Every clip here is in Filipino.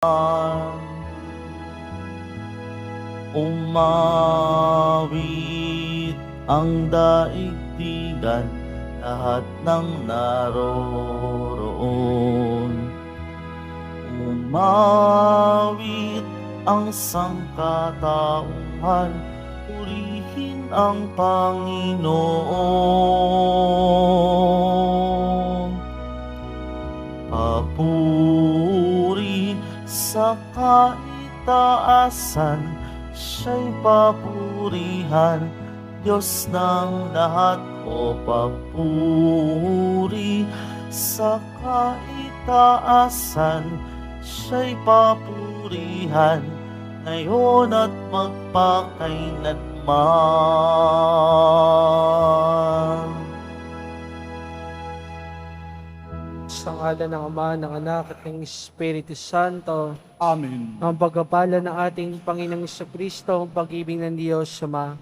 Umawit ang daigdigan, lahat ng naroroon. Umawit ang sangkatauhan, purihin ang Panginoon. Papuri sa kaitaasan, siya'y papurihan, Diyos ng lahat. O papuri sa kaitaasan, siya'y papurihan, ngayon at magpakailanman. Sa ngalan ng Ama, ng Anak, at ng Espiritu Santo. Amen. Ang pagkapala ng ating Panginoong Jesucristo, ang pag-ibig ng Diyos Ama,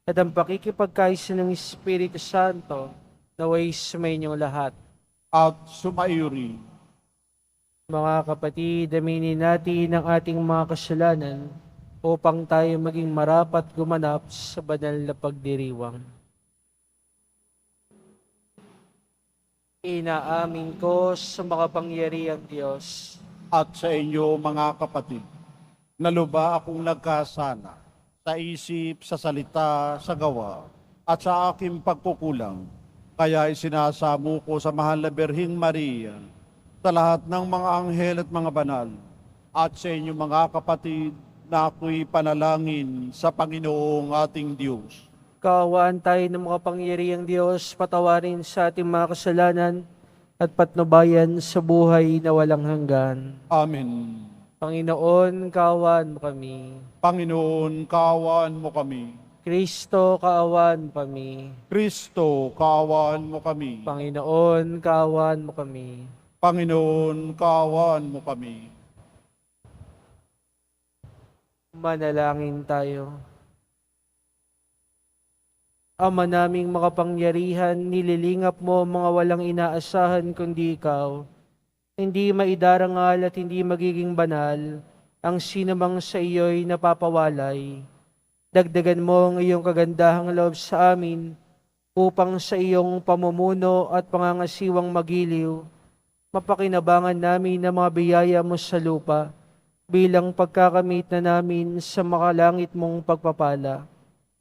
at ang pakikipagkaisa ng Espiritu Santo, naway sumainyo lahat. At sumaiyo rin. Mga kapatid, aminin natin ang ating mga kasalanan upang tayo maging marapat gumanap sa banal na pagdiriwang. Inaamin ko sa makapangyarihang Diyos At sa inyo mga kapatid, naluba akong nagkasala sa isip, sa salita, sa gawa, at sa aking pagkukulang. Kaya isinasamo ko sa mahal na Birheng Maria, sa lahat ng mga anghel at mga banal, at sa inyo mga kapatid, na ako'y panalangin sa Panginoong ating Diyos. Kaawaan tayo ng makapangyarihang Diyos, patawarin sa ating mga kasalanan at patnubayan sa buhay na walang hanggan. Amen. Panginoon, kaawaan mo kami. Panginoon, kaawaan mo kami. Kristo, kaawaan mo kami. Kristo, kaawaan mo kami. Panginoon, kaawaan mo kami. Panginoon, kaawaan mo kami. Manalangin tayo. Ama naming makapangyarihan, nililingap mo mga walang inaasahan kundi ikaw. Hindi maidarangal at hindi magiging banal ang sinumang sa iyo'y napapawalay. Dagdagan mo ang iyong kagandahang loob sa amin upang sa iyong pamumuno at pangangasiwang magiliw, mapakinabangan namin ang mga biyaya mo sa lupa bilang pagkakamit na namin sa makalangit mong pagpapala.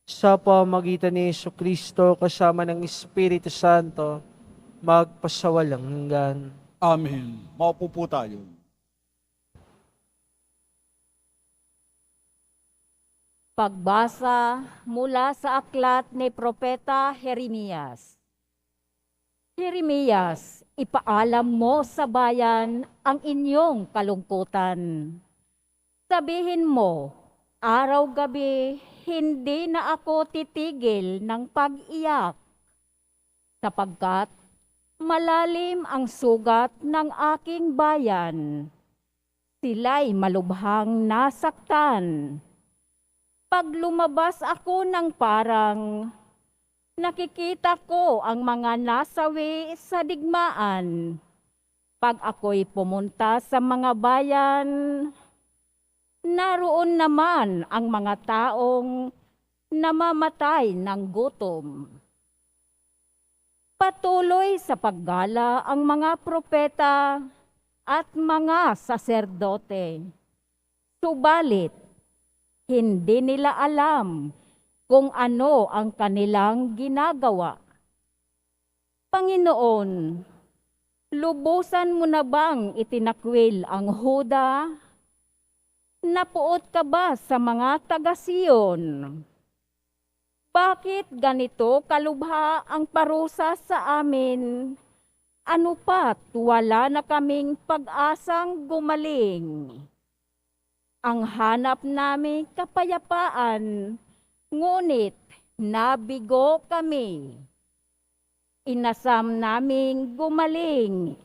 Sa pamamagitan ni Jesucristo kasama ng Espiritu Santo, magpasawalang hanggan. Amen. Maupo po tayo. Pagbasa mula sa aklat ni Propeta Jeremias. Jeremias, ipaalam mo sa bayan ang inyong kalungkutan. Sabihin mo, araw-gabi, hindi na ako titigil ng pag-iyak, sapagkat malalim ang sugat ng aking bayan. Sila'y malubhang nasaktan. Pag lumabas ako ng parang, nakikita ko ang mga nasawi sa digmaan. Pag ako'y pumunta sa mga bayan, naroon naman ang mga taong namamatay ng gutom. Patuloy sa paggala ang mga propeta at mga saserdote. Subalit, hindi nila alam kung ano ang kanilang ginagawa. Panginoon, lubusan mo na bang itinakwil ang Huda? Napuot ka ba sa mga taga-Siyon? Bakit ganito kalubha ang parusa sa amin? Ano pat wala na kaming pag-asang gumaling? Ang hanap namin kapayapaan, ngunit nabigo kami. Inasam naming gumaling,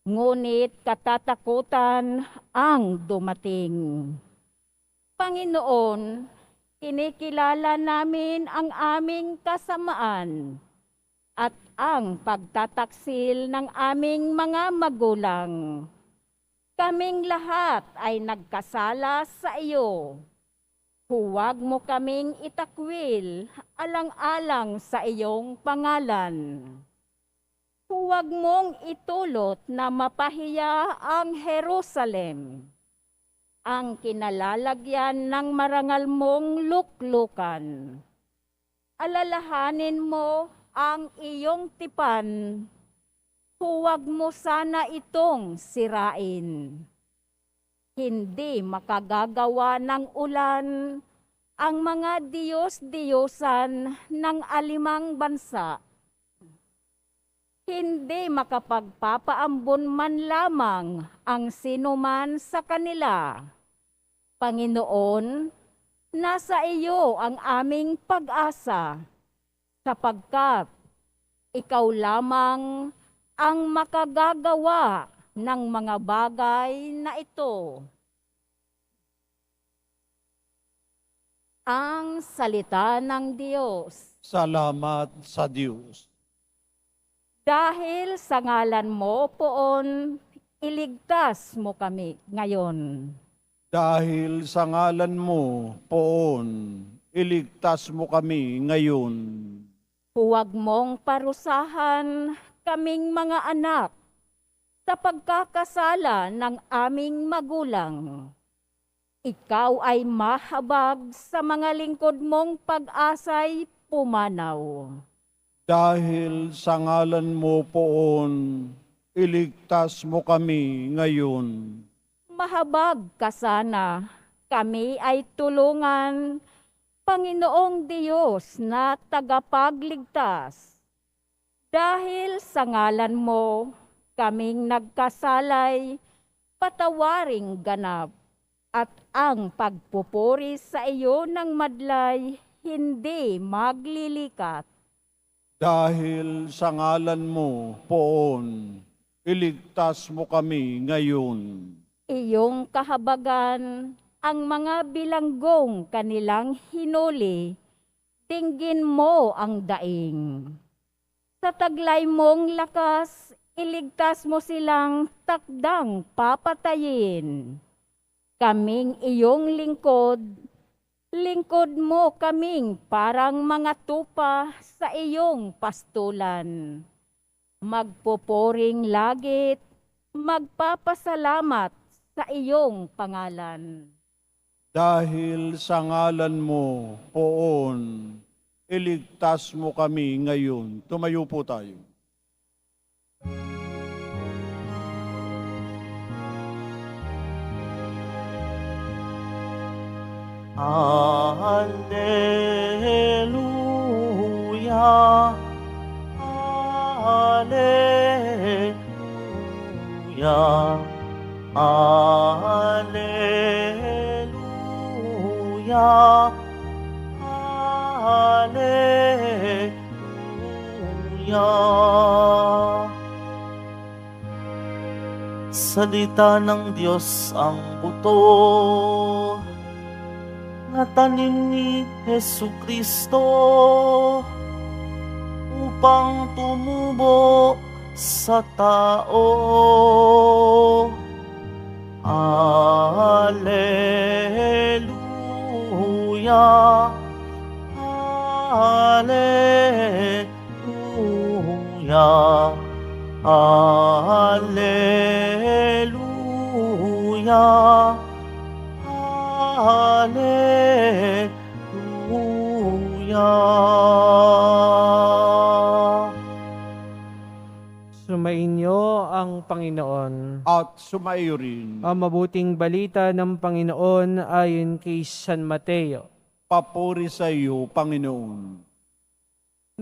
ngunit katatakutan ang dumating. Panginoon, kinikilala namin ang aming kasamaan at ang pagtataksil ng aming mga magulang. Kaming lahat ay nagkasala sa iyo. Huwag mo kaming itakwil, alang-alang sa iyong pangalan. Huwag mong itulot na mapahiya ang Jerusalem, ang kinalalagyan ng marangal mong luklukan. Alalahanin mo ang iyong tipan, huwag mo sana itong sirain. Hindi makagagawa ng ulan ang mga Diyos-Diyosan ng alimang bansa. Hindi makapagpapaambon man lamang ang sinuman sa kanila. Panginoon, nasa iyo ang aming pag-asa, sapagkat ikaw lamang ang makagagawa ng mga bagay na ito. Ang salita ng Diyos. Salamat sa Diyos. Dahil sa ngalan mo, Poon, iligtas mo kami ngayon. Dahil sa ngalan mo, Poon, iligtas mo kami ngayon. Huwag mong parusahan kaming mga anak sa pagkakasala ng aming magulang. Ikaw ay mahabag sa mga lingkod mong pag-asay pumanaw. Dahil sa ngalan mo, Poon, iligtas mo kami ngayon. Mahabag ka sana, kami ay tulungan, Panginoong Diyos na tagapagligtas. Dahil sa ngalan mo, kaming nagkasalay, patawaring ganap, at ang pagpupuri sa iyo ng madlay, hindi maglilikat. Dahil sa ngalan mo, Poon, iligtas mo kami ngayon. Iyong kahabagan, ang mga bilanggong kanilang hinuli, tinggin mo ang daing. Sa taglay mong lakas, iligtas mo silang takdang papatayin. Kaming iyong lingkod, lingkod mo kaming parang mga tupa sa iyong pastulan. Magpupuring langit, magpapasalamat sa iyong pangalan. Dahil sa ngalan mo, Poon, iligtas mo kami ngayon. Tumayo po tayo. Alleluia, Alleluia, Alleluia, Alleluia. Salita ng Diyos ang buto na tanim ni Jesucristo upang tumubo sa tao. Alleluia, Alleluia, Alleluia, Alleluia. Sumainyo ang Panginoon. At sumaiyo rin. Ang mabuting balita ng Panginoon ayon kay San Mateo. Papuri sa iyo, Panginoon.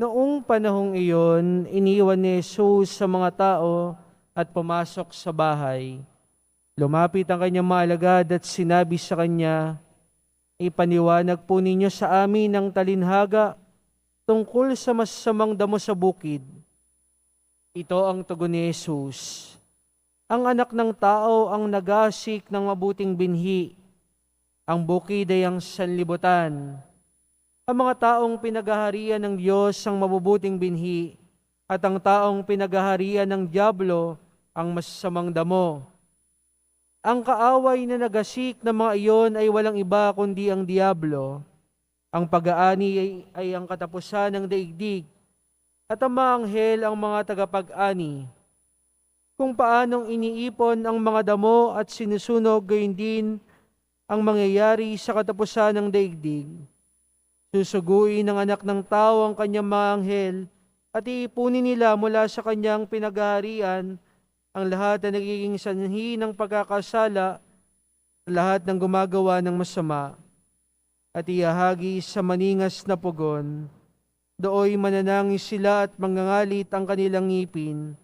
Noong panahong iyon, iniwan ni Jesus sa mga tao at pumasok sa bahay. Lumapit ang kanyang mga alagad at sinabi sa kanya, "Ipaniwanag po ninyo sa amin ang talinhaga tungkol sa masasamang damo sa bukid." Ito ang tugon ni Jesus. Ang anak ng tao ang nagasik ng mabuting binhi. Ang bukid ay ang sanlibutan. Ang mga taong pinagaharian ng Diyos ang mabubuting binhi, at ang taong pinagaharian ng dyablo ang masasamang damo. Ang kaaway na nagasik ng mga iyon ay walang iba kundi ang diablo. Ang pag-aani ay ang katapusan ng daigdig, at ang mga anghel ang mga tagapag-ani. Kung paanong iniipon ang mga damo at sinusunog, gayon din ang mangyayari sa katapusan ng daigdig. Susuguin ng anak ng tao ang kanyang mga anghel at iipunin nila mula sa kanyang pinaghaharian ang lahat na nagiging sanhi ng pagkakasala, lahat ng gumagawa ng masama, at iahagi sa maningas na pugon. Dooy mananangis sila at mangangalit ang kanilang ngipin,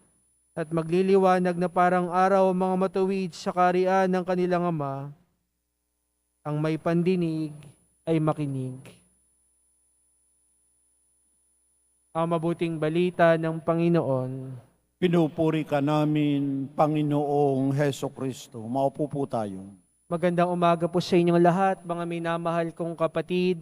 at magliliwanag na parang araw ang mga matuwid sa kaharian ng kanilang Ama. Ang may pandinig ay makinig. Ang mabuting balita ng Panginoon. Pinupuri ka namin, Panginoong Heso Kristo. Maupo po tayo. Magandang umaga po sa inyong lahat, mga minamahal kong kapatid.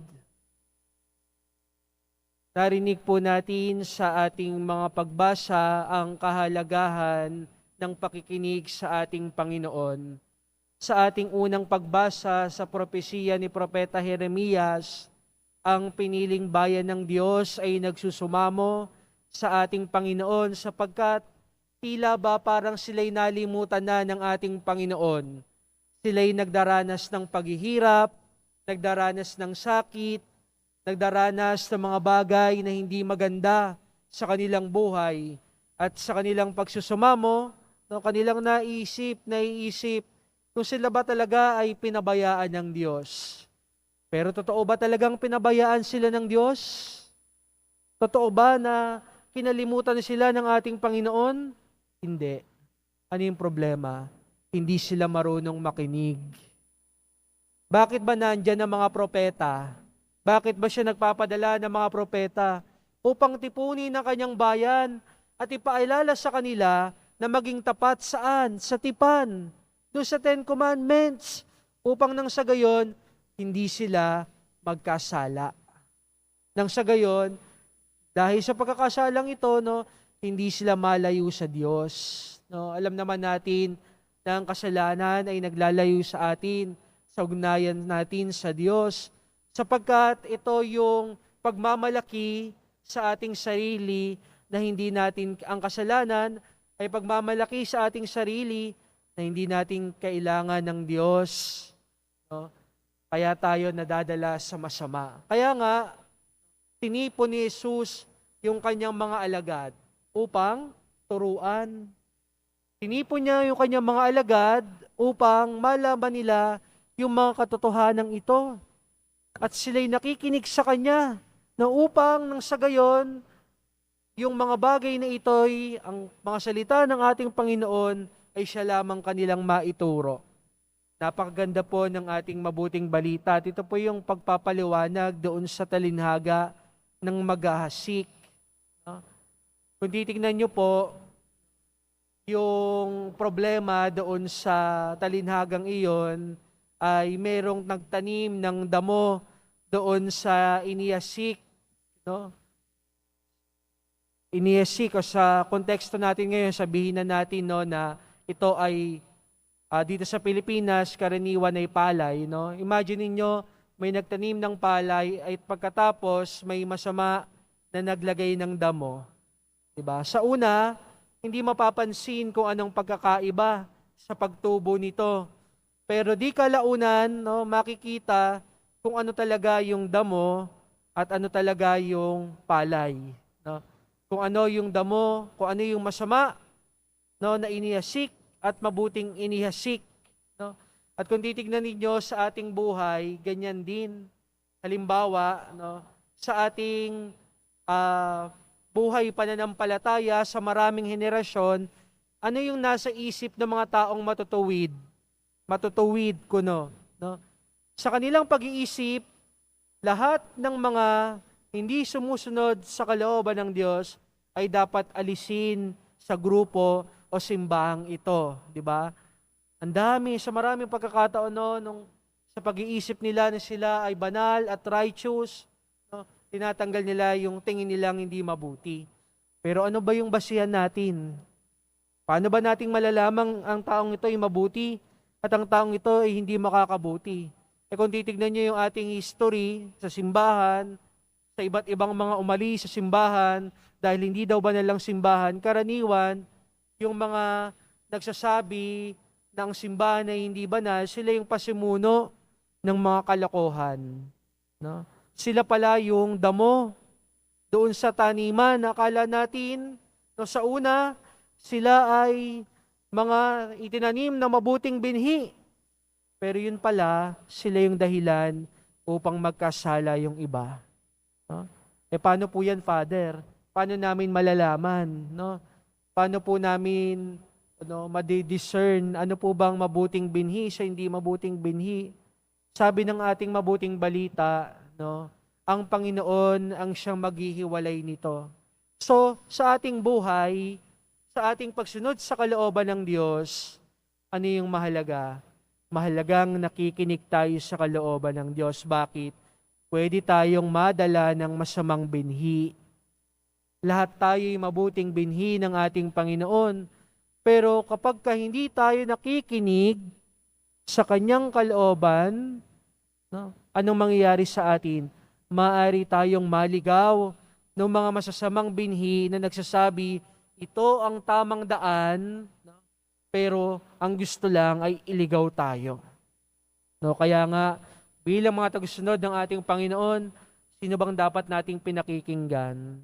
Narinig po natin sa ating mga pagbasa ang kahalagahan ng pakikinig sa ating Panginoon. Sa ating unang pagbasa sa propesiya ni Propeta Jeremias, ang piniling bayan ng Diyos ay nagsusumamo sa ating Panginoon sapagkat tila ba parang sila'y nalimutan na ng ating Panginoon. Sila'y nagdaranas ng paghihirap, nagdaranas ng sakit, nagdaranas ng mga bagay na hindi maganda sa kanilang buhay at sa kanilang pagsusumamo, kanilang naiisip kung sila ba talaga ay pinabayaan ng Diyos. Pero totoo ba talagang pinabayaan sila ng Diyos? Totoo ba na kinalimutan na sila ng ating Panginoon? Hindi. Ano yung problema? Hindi sila marunong makinig. Bakit ba nandyan ang mga propeta? Bakit ba siya nagpapadala ng mga propeta? Upang tipunin ang kanyang bayan at ipaalala sa kanila na maging tapat saan? Sa tipan. Doon sa 10 Commandments. Upang nang sa gayon, hindi sila magkasala. Nang sa gayon, dahil sa pagkakasalang ito, hindi sila malayo sa Diyos. Alam naman natin na ang kasalanan ay naglalayo sa atin, sa ugnayan natin sa Diyos, sapagkat ito yung pagmamalaki sa ating sarili na hindi natin, ang kasalanan ay pagmamalaki sa ating sarili na hindi natin kailangan ng Diyos. Kaya tayo nadadala sa masama. Kaya nga, tinipon ni Jesus yung kanyang mga alagad upang turuan. Tinipon niya yung kanyang mga alagad upang malaman nila yung mga katotohanan ito. At sila'y nakikinig sa kanya na upang nang sa gayon, yung mga bagay na ito'y, ang mga salita ng ating Panginoon ay siya lamang kanilang maituro. Napakaganda po ng ating mabuting balita. At ito po yung pagpapaliwanag doon sa talinhaga ng maghahasik. Kung titignan nyo po, yung problema doon sa talinhagang iyon ay merong nagtanim ng damo doon sa iniyasik. Iniyasik, o sa konteksto natin ngayon, sabihin na natin na ito ay dito sa Pilipinas, karaniwan ay palay. Imagine niyo may nagtanim ng palay at pagkatapos may masama na naglagay ng damo. Diba? Sa una, hindi mapapansin kung anong pagkakaiba sa pagtubo nito. Pero di kalaunan, makikita kung ano talaga yung damo at ano talaga yung palay. Kung ano yung damo, kung ano yung masama na inihasik at mabuting inihasik. At kung titignan ninyo sa ating buhay, ganyan din. Halimbawa, sa ating buhay pananampalataya sa maraming henerasyon, ano yung nasa isip ng mga taong matutuwid? Matutuwid kuno. Sa kanilang pag-iisip, lahat ng mga hindi sumusunod sa kalooban ng Diyos ay dapat alisin sa grupo o simbahang ito, di ba? Ang dami, sa maraming pagkakataon nung sa pag-iisip nila na sila ay banal at righteous, tinatanggal nila yung tingin nilang hindi mabuti. Pero ano ba yung basihan natin? Paano ba nating malalamang ang taong ito ay mabuti? at ang taong ito ay hindi makakabuti. Kung titignan niyo yung ating history sa simbahan, sa iba't ibang mga umalis sa simbahan, dahil hindi daw banalang simbahan, karaniwan, yung mga nagsasabi na ang simbahan ay hindi banal, sila yung pasimuno ng mga kalokohan. No? Sila pala yung damo doon sa taniman. Akala natin, no, sa una, sila ay mga itinanim na mabuting binhi. Pero yun pala, sila yung dahilan upang magkasala yung iba. No? Paano po yan, Father? Paano namin malalaman? No? Paano po namin madidiscern ano po bang mabuting binhi sa hindi mabuting binhi? Sabi ng ating mabuting balita, no, ang Panginoon ang siyang maghihiwalay nito. So, sa ating buhay, sa ating pagsunod sa kalooban ng Diyos, ano yung mahalaga? Mahalagang nakikinig tayo sa kalooban ng Diyos. Bakit? Pwede tayong madala ng masamang binhi. Lahat tayo'y mabuting binhi ng ating Panginoon. Pero kapag hindi tayo nakikinig sa Kanyang kalooban, no, anong mangyayari sa atin? Maaari tayong maligaw ng mga masasamang binhi na nagsasabi, ito ang tamang daan, no, pero ang gusto lang ay iligaw tayo. No, kaya nga, bilang mga tagasunod ng ating Panginoon, sino bang dapat nating pinakikinggan?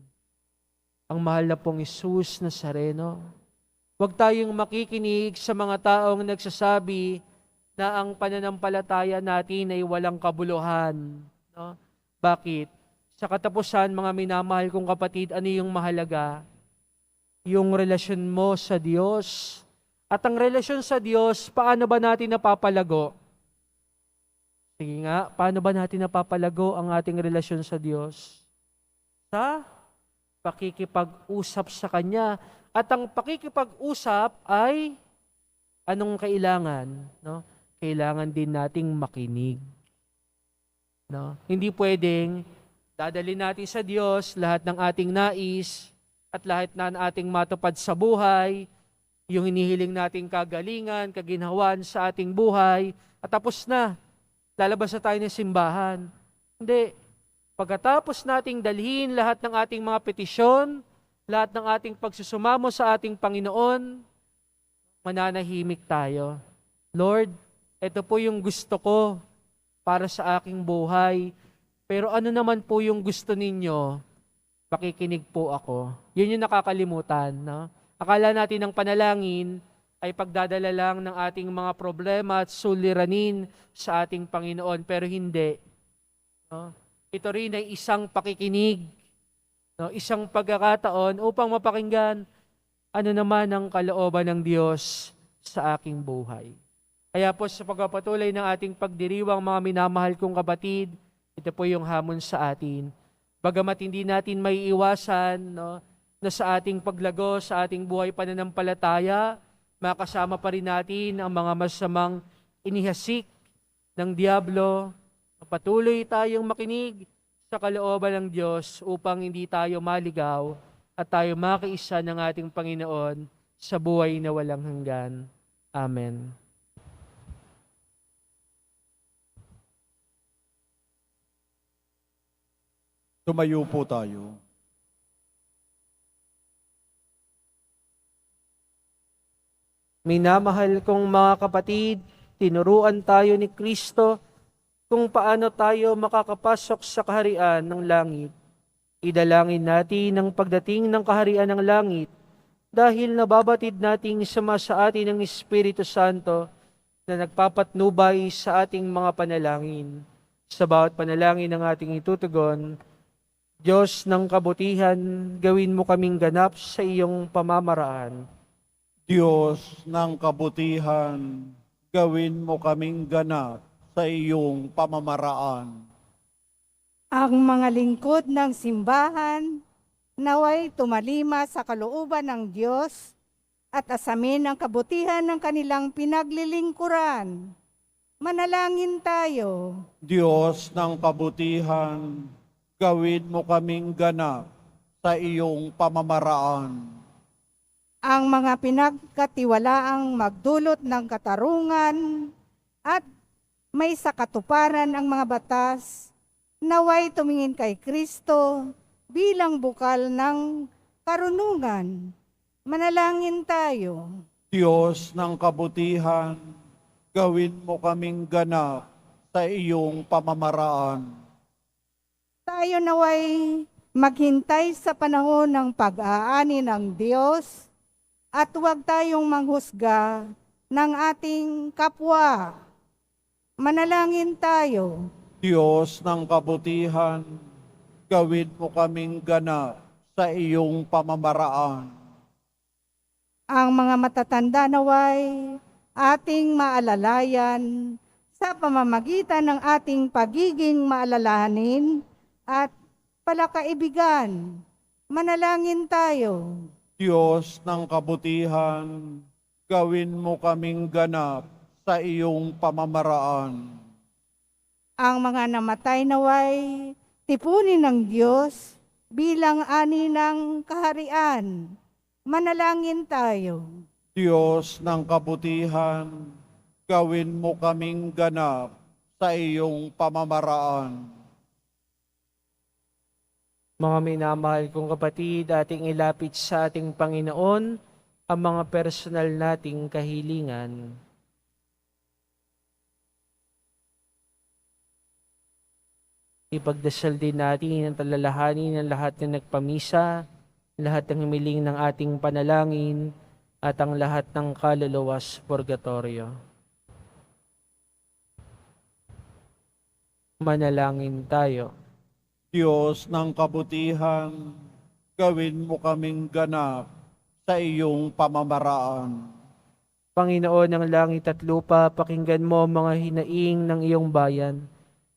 Ang mahal na pong Jesus Nazareno. Huwag tayong makikinig sa mga taong nagsasabi na ang pananampalataya natin ay walang kabuluhan. No? Bakit? Sa katapusan, mga minamahal kong kapatid, ano yung mahalaga? Yung relasyon mo sa Diyos. At ang relasyon sa Diyos, paano ba natin napapalago? Sige nga, paano ba natin napapalago ang ating relasyon sa Diyos? Sa pakikipag-usap sa Kanya. At ang pakikipag-usap ay anong kailangan? No? Kailangan din nating makinig. No? Hindi pwedeng dadalhin natin sa Diyos lahat ng ating nais at lahat na ating matupad sa buhay, yung hinihiling nating kagalingan, kaginhawan sa ating buhay, at tapos na. Lalabas na tayo ng simbahan. Hindi. Pagkatapos nating dalhin lahat ng ating mga petisyon, lahat ng ating pagsusumamo sa ating Panginoon, mananahimik tayo. Lord, ito po yung gusto ko para sa aking buhay. Pero ano naman po yung gusto ninyo? Pakikinig po ako. Yun yung nakakalimutan. No? Akala natin ang panalangin ay pagdadala lang ng ating mga problema at suliranin sa ating Panginoon. Pero hindi. No? Ito rin ay isang pakikinig, no? Isang pagkakataon upang mapakinggan ano naman ang kalooban ng Diyos sa aking buhay. Kaya po sa pagpapatuloy ng ating pagdiriwang, mga minamahal kong kapatid, ito po yung hamon sa atin. Bagamat hindi natin maiiwasan, no, na sa ating paglago, sa ating buhay pananampalataya, makasama pa rin natin ang mga masamang inihasik ng Diablo. Patuloy tayong makinig sa kalooban ng Diyos upang hindi tayo maligaw at tayo makiisa ng ating Panginoon sa buhay na walang hanggan. Amen. Tumayo po tayo. Minamahal kong mga kapatid, tinuruan tayo ni Kristo kung paano tayo makakapasok sa kaharian ng langit. Idalangin natin ang pagdating ng kaharian ng langit dahil nababatid nating sama sa atin ng Espiritu Santo na nagpapatnubay sa ating mga panalangin. Sa bawat panalangin ng ating itutugon, Diyos ng kabutihan, gawin mo kaming ganap sa iyong pamamaraan. Diyos ng kabutihan, gawin mo kaming ganap sa iyong pamamaraan. Ang mga lingkod ng simbahan, naway tumalima sa kalooban ng Diyos at asamin ang kabutihan ng kanilang pinaglilingkuran. Manalangin tayo. Diyos ng kabutihan, gawin mo kaming ganap sa iyong pamamaraan. ang mga pinagkatiwalaang magdulot ng katarungan at may sakatuparan ang mga batas, naway tumingin kay Kristo bilang bukal ng karunungan. Manalangin tayo. Diyos ng kabutihan, gawin mo kaming ganap sa iyong pamamaraan. Tayo naway maghintay sa panahon ng pag-aani ng Diyos at huwag tayong manghusga ng ating kapwa. Manalangin tayo. Diyos ng kabutihan, gawin mo kaming ganap sa iyong pamamaraan. Ang mga matatanda naway ating maalalayan sa pamamagitan ng ating pagiging maalalahanin at palakaibigan. Manalangin tayo. Diyos ng kabutihan, gawin mo kaming ganap sa iyong pamamaraan. Ang mga namatay naway tipunin ng Diyos bilang ani ng kaharian. Manalangin tayo. Diyos ng kabutihan, gawin mo kaming ganap sa iyong pamamaraan. Mga minamahal kong kapatid, ating ilapit sa ating Panginoon ang mga personal nating kahilingan. Ipagdasal din natin ang talalahanin ng lahat ng nagpamisa, lahat ng himiling ng ating panalangin, at ang lahat ng kaluluwa sa purgatorio. Manalangin tayo. Diyos ng kabutihan, gawin mo kaming ganap sa iyong pamamaraan. Panginoon ng langit at lupa, pakinggan mo ang mga hinaing ng iyong bayan.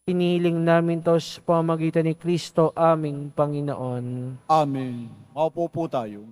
Hinihiling namin to sa pamamagitan ni Kristo aming Panginoon. Amen. Maupo po tayo.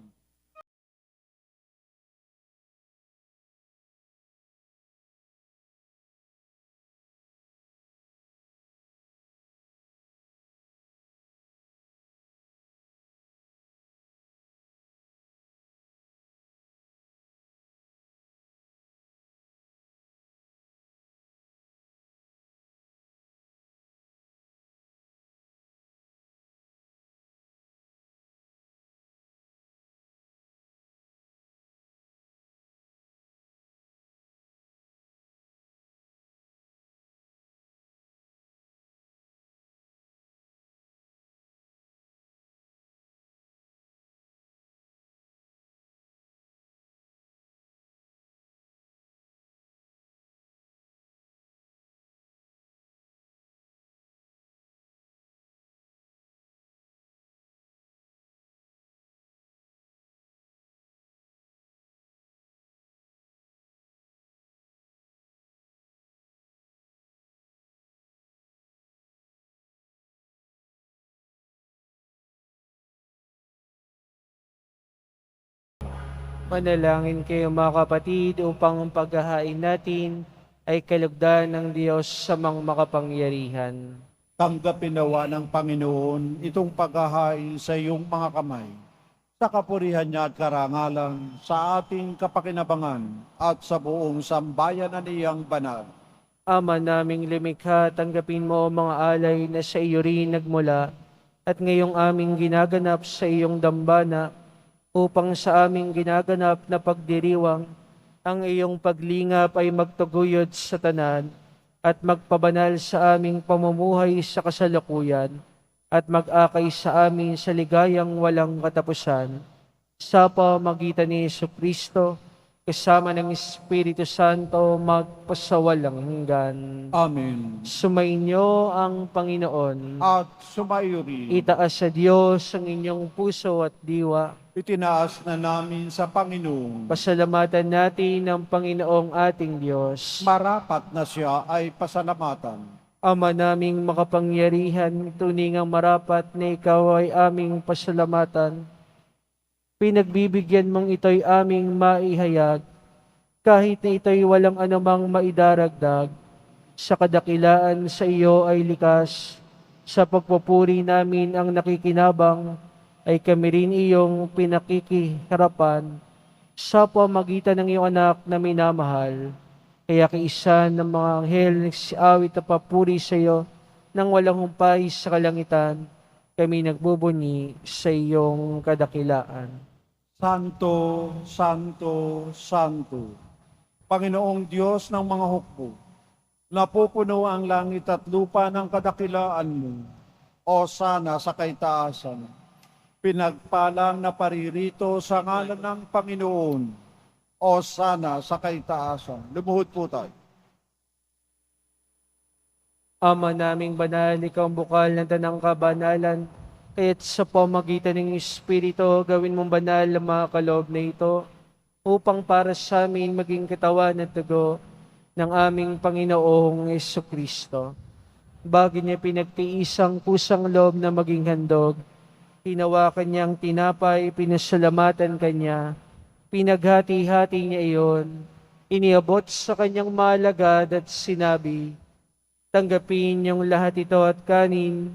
Manalangin kayo mga kapatid upang ang paghahain natin ay kalugdan ng Diyos sa mga makapangyarihan. Tanggapin nawa ng Panginoon itong paghahain sa iyong mga kamay, sa kapurihan niya at karangalan, sa ating kapakinabangan at sa buong sambayan na niyang banal. Ama naming lumikha, tanggapin mo ang mga alay na sa iyo rin nagmula at ngayong aming ginaganap sa iyong dambana upang sa aming ginaganap na pagdiriwang ang iyong paglingap ay magtaguyod sa tanan at magpabanal sa aming pamumuhay sa kasalukuyan at mag-akay sa amin sa ligayang walang katapusan. Sa pamamagitan ni Jesucristo, kasama ng Espiritu Santo, magpasawalang hanggan. Amen. Sumainyo ang Panginoon. At sumayo rin, Itaas sa Diyos ang inyong puso at diwa. itinaas na namin sa Panginoon. Pasalamatan natin ang Panginoong ating Diyos. Marapat na siya ay pasalamatan. Ama naming makapangyarihan, tuningang marapat na ikaw ay aming pasalamatan. Pinagbibigyan mong ito'y aming maihayag, kahit na ito'y walang anumang maidaragdag. Sa kadakilaan sa iyo ay likas, sa pagpupuri namin ang nakikinabang, ay kami rin iyong pinakikiharapan. sa pamagitan ng iyong anak na minamahal. Kaya kaisa ng mga anghel nagsiawit at papuri sa iyo nang walang humpay sa kalangitan, kami nagbubunyi sa iyong kadakilaan. Santo, Santo, Santo, Panginoong Diyos ng mga hukbo, napupuno ang langit at lupa ng kadakilaan mo, o sana sa kaitaasan. Pinagpalang na paririto sa ngalan ng Panginoon, o sana sa kaitaasan. Lumuhod po tayo. Ama naming banal, ikaw ang bukal ng tanang kabanalan, kaya't sa pamagitan ng Espiritu, gawin mong banal ang mga kaloob na ito, upang para sa amin maging katawan at dugo ng aming Panginoong Jesucristo. Bago niya pinagtiisang pusang loob na maging handog, hinawakan niya ang tinapay, pinasalamatan kanya, pinaghati-hati niya iyon, iniabot sa kanyang malagad at sinabi, tanggapin niyong lahat ito at kanin,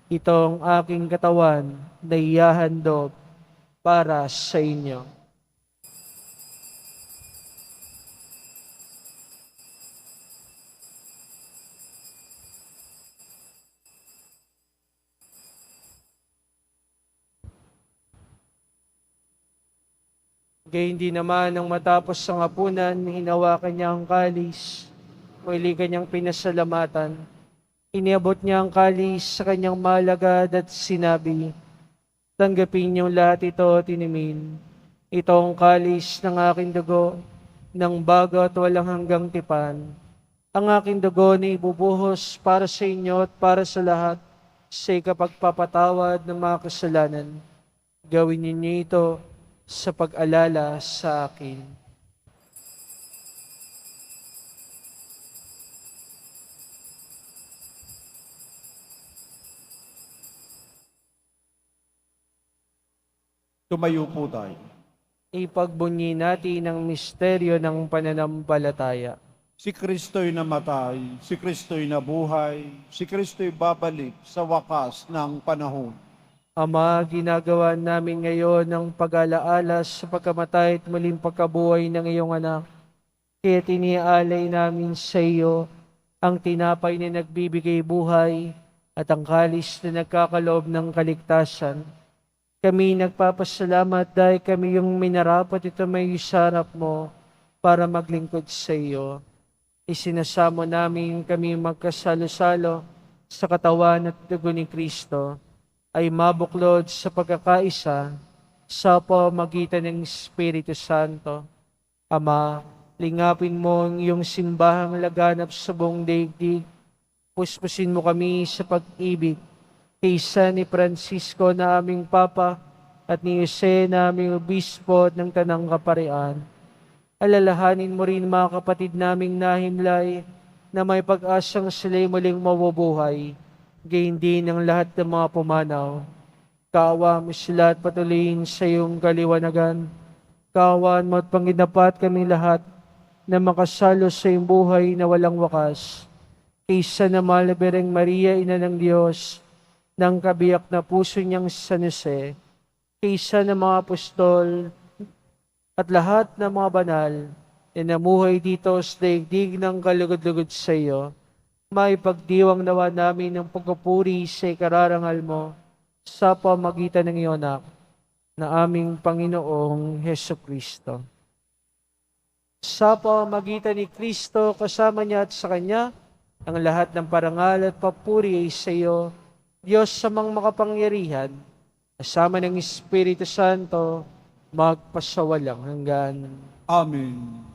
itong aking katawan na ihahandog para sa inyo. Gayun din naman nang matapos ang hapunan, hinawakan niya ang kalis, muli kanyang pinasalamatan. Iniabot niya ang kalis sa kanyang malagad at sinabi, tanggapin niyong lahat ito at inumin. Ito ang kalis ng aking dugo, ng bago at walang hanggang tipan. Ang aking dugo na ibubuhos para sa inyo at para sa lahat sa ikapagpapatawad ng mga kasalanan. Gawin ninyo ito sa pag-alala sa akin. Tumayo po tayo. Ipagbunyi natin ang misteryo ng pananampalataya. Si Kristo'y namatay, si Kristo'y nabuhay, si Kristo'y babalik sa wakas ng panahon. Ama, ginagawa namin ngayon ang pag-alaala sa pagkamatay at muling pagkabuhay ng iyong anak. Kaya tinialay namin sa iyo ang tinapay na nagbibigay buhay at ang kalis na nagkakaloob ng kaligtasan. Kami nagpapasalamat dahil kami yung minarapat ito may isarap mo para maglingkod sa iyo. Isinasamo namin kami magkasalo-salo sa katawan at dugo ni Kristo ay mabuklod sa pagkakaisa sa pamagitan ng Espiritu Santo. Ama, lingapin mo ang iyong simbahang laganap sa buong daigdig. Puspusin mo kami sa pag-ibig kaysa ni Francisco na aming Papa at ni Jose na aming Obispo ng Tanang Kaparian. Alalahanin mo rin mga kapatid naming nahimlay na may pag-asang sila'y muling mabubuhay. Gayon din ang lahat ng mga pumanaw. Kaawa mo sila at patuloyin sa iyong kaliwanagan. Kaawaan mo at panginapat kami lahat na makasalo sa iyong buhay na walang wakas. Kaysa na Malabereng Maria, Ina ng Diyos, ng kabiyak na puso niyang San Jose, kaysa ng mga apostol at lahat ng mga banal na namuhay dito sa daigdig ng kalugod-lugod sa iyo, may pagdiwang nawa namin ng pagpupuri sa ikararangal mo sa pamagitan ng iyong anak na aming Panginoong Hesukristo. Sa pamagitan ni Kristo, kasama niya at sa Kanya, ang lahat ng parangal at papuri ay sa iyo, Diyos sa mga makapangyarihan, kasama ng Espiritu Santo, magpasawalang hanggan. Amen.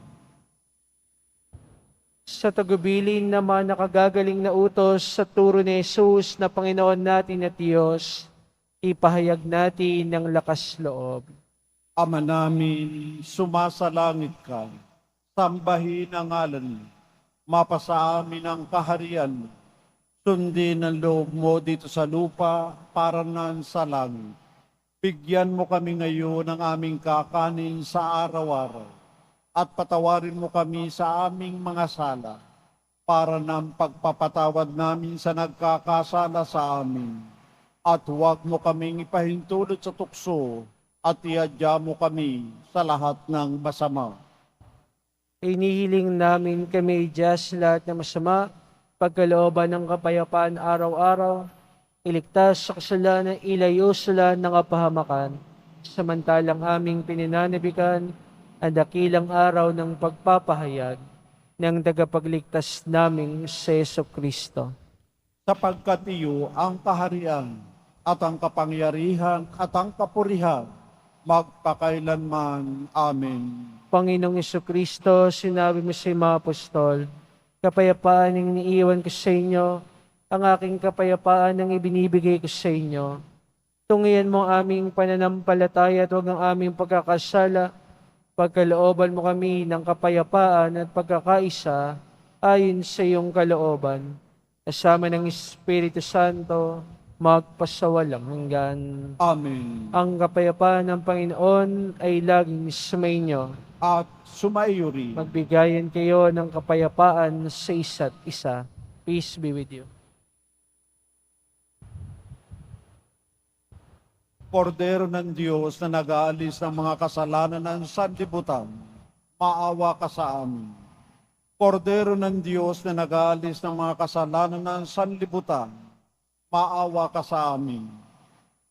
Sa tagubilin naman nakagagaling na utos sa turo ni Jesus na Panginoon natin at Diyos, ipahayag natin ng lakas loob. Ama namin, sumasalangit ka, sambahin ang ngalan mo, mapasa amin ang kaharian mo, sundin ang loob mo dito sa lupa para nan sa langit. Bigyan mo kami ngayon ng aming kakanin sa araw-araw at patawarin mo kami sa aming mga sala para ng pagpapatawad namin sa nagkakasala sa amin. At huwag mo kaming ipahintulot sa tukso at iadya mo kami sa lahat ng masama. Inihiling namin kami diyas sa lahat ng masama, pagkalooban ng kapayapaan araw-araw, iligtas sa kasalanan, ilayo sila ng kapahamakan, samantalang aming pininanabikan ang dakilang araw ng pagpapahayag ng tagapagligtas naming si Jesucristo. Sapagkat iyo ang kaharian at ang kapangyarihan at ang kapurihan magpakailanman. Amen. Panginoong Jesucristo, sinabi mo sa mga apostol, kapayapaan ang iniiwan ko sa inyo, ang aking kapayapaan ang ibinibigay ko sa inyo. Tungian mo ang aming pananampalataya at huwag ang aming pagkakasala, pagkalooban mo kami ng kapayapaan at pagkakaisa ayon sa iyong kalooban. Kasama ng Espiritu Santo, magpasawalang hanggan. Amen. Ang kapayapaan ng Panginoon ay laging sumainyo. At sumaiyo rin. Magbigayan kayo ng kapayapaan sa isa't isa. Peace be with you. Kordero ng Diyos na nag-aalis ng mga kasalanan ng sanlibutan, maawa ka sa amin. Kordero ng Diyos na nag-aalis ng mga kasalanan ng sanlibutan, maawa ka sa amin.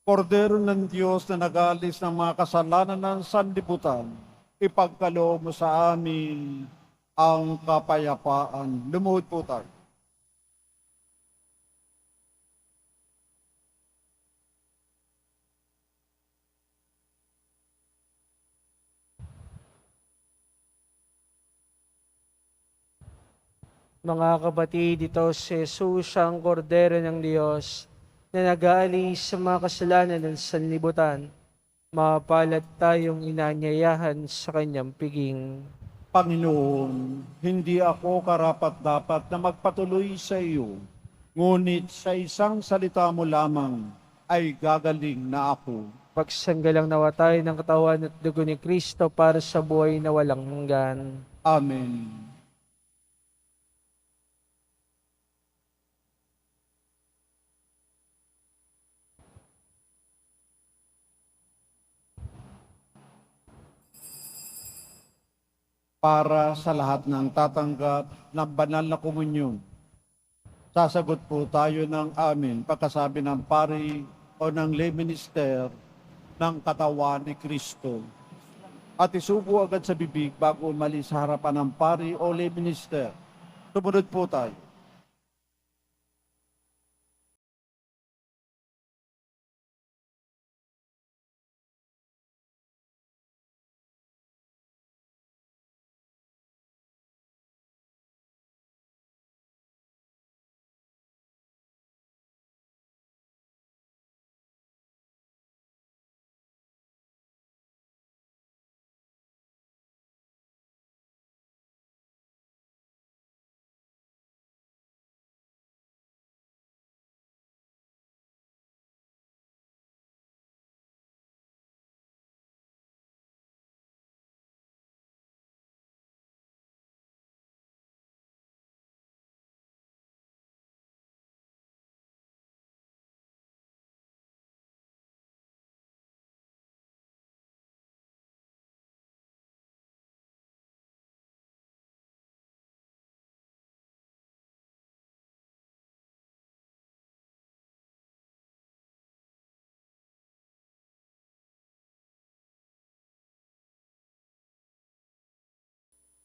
Kordero ng Diyos na nag-aalis ng mga kasalanan ng sanlibutan, ipagkaloob mo sa amin ang kapayapaan. Lumuhod po tayo. Mga kapatid, ito si Jesus ang kordero ng Diyos na nag-aalis sa mga kasalanan ng sanlibutan. Mapalad tayong inanyayahan sa kanyang piging. Panginoon, hindi ako karapat-dapat na magpatuloy sa iyo, ngunit sa isang salita mo lamang ay gagaling na ako. Pagsanggalang nawa tayo ng katawan at dugo ni Kristo para sa buhay na walang hanggan. Amen. Para sa lahat ng tatanggap ng banal na komunyon, sasagot po tayo ng amin pagkasabi ng pari o ng lay minister ng katawan ni Kristo. At isubo agad sa bibig bago umalis sa harapan ng pari o lay minister. Sumunod po tayo.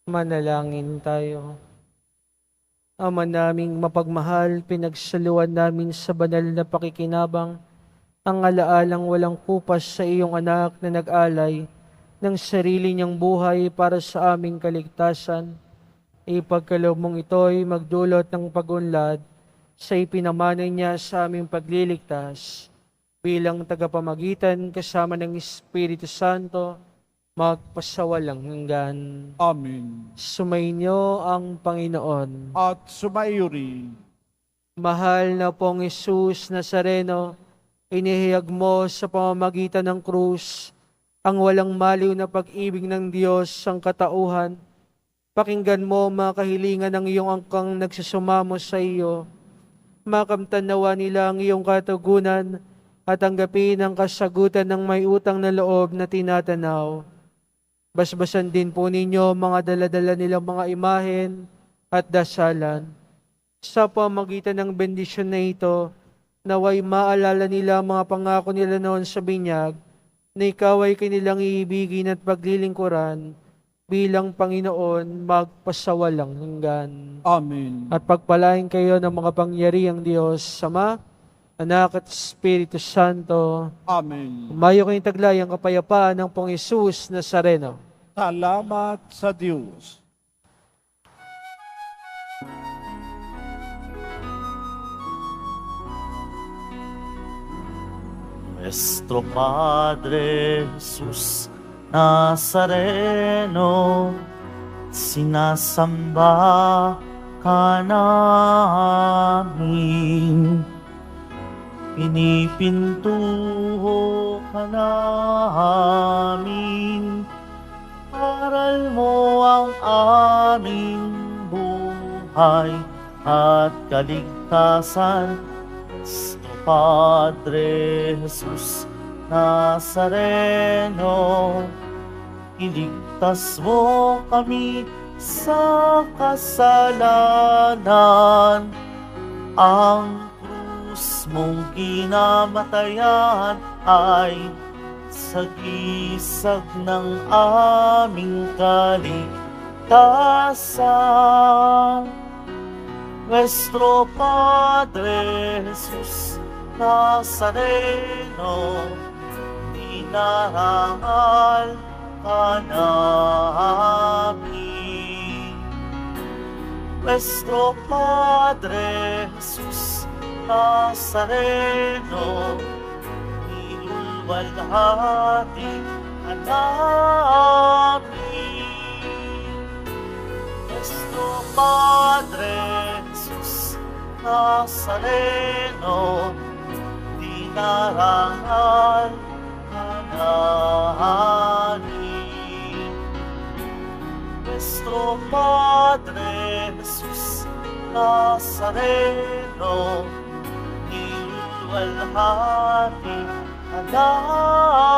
Manalangin tayo. Ama naming mapagmahal, pinagsaluan namin sa banal na pakikinabang ang alaalang walang kupas sa iyong anak na nag-alay ng sarili niyang buhay para sa aming kaligtasan. Ipagkaloob mong ito'y magdulot ng pag-unlad sa ipinamanay niya sa aming pagliligtas bilang tagapamagitan kasama ng Espiritu Santo magpasawalang hanggan. Amen. Sumainyo ang Panginoon. At sumaiyo rin. Mahal na pong Jesus Nazareno, inihayag mo sa pamamagitan ng krus ang walang maliw na pag-ibig ng Diyos ang katauhan. Pakinggan mo mga kahilingan ng iyong angkang nagsusumamo sa iyo. Makamtan nawa nila ang iyong katugunan at tanggapin ang kasagutan ng may utang na loob na tinatanaw. Basbasan din po ninyo mga daladala nilang mga imahen at dasalan. Sa pamagitan ng bendisyon na ito, naway maalala nila ang mga pangako nila noon sa binyag, na ikaw ay kanilang iibigin at paglilingkuran bilang Panginoon magpasawalang hanggan. Amen. At pagpalain kayo ng mga pangyarihang Diyos, Ama, Anak at Espiritu Santo. Amen. Umayo kayong taglay ang kapayapaan ng Pong Jesus Nazareno. Salamat sa Diyos. Nuestro Padre Jesus Nazareno, sinasamba ka namin. Pinipintuho ka namin. Aral mo ang aming buhay at kaligtasan. Nuestro Padre Jesus Nazareno, iligtas mo kami sa kasalanan. Ang krus mong kinamatayan ay sagisag ng aming kaligtasan. Nuestro Padre Jesus Nazareno, dinarangal ka namin. Nuestro Padre Jesus Nazareno, inulwalhati ka namin. Nuestro Padre Jesus Nazareno, dinarangal ka namin. Nuestro Padre Jesus Nazareno, niluwalhati ka namin.